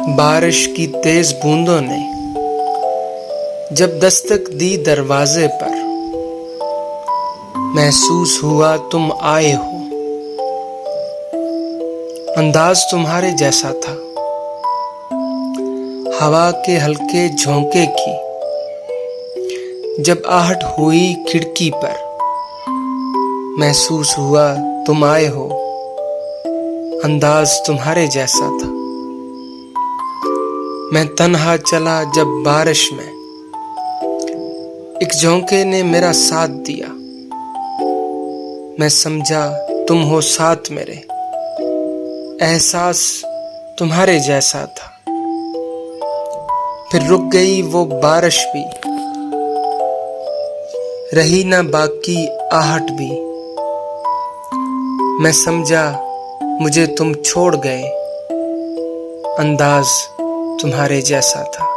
बारिश की तेज बूंदों ने जब दस्तक दी दरवाजे पर, महसूस हुआ तुम आए हो। अंदाज तुम्हारे जैसा था, हवा के हल्के झोंके की जब आहट हुई खिड़की पर, महसूस हुआ तुम आए हो। अंदाज तुम्हारे जैसा था। मैं तन्हा चला जब बारिश में, एक झोंके ने मेरा साथ दिया। मैं समझा तुम हो साथ मेरे, एहसास तुम्हारे जैसा था। फिर रुक गई वो बारिश भी, रही ना बाकी आहट भी। मैं समझा मुझे तुम छोड़ गए, अंदाज तुम्हारे जैसा था।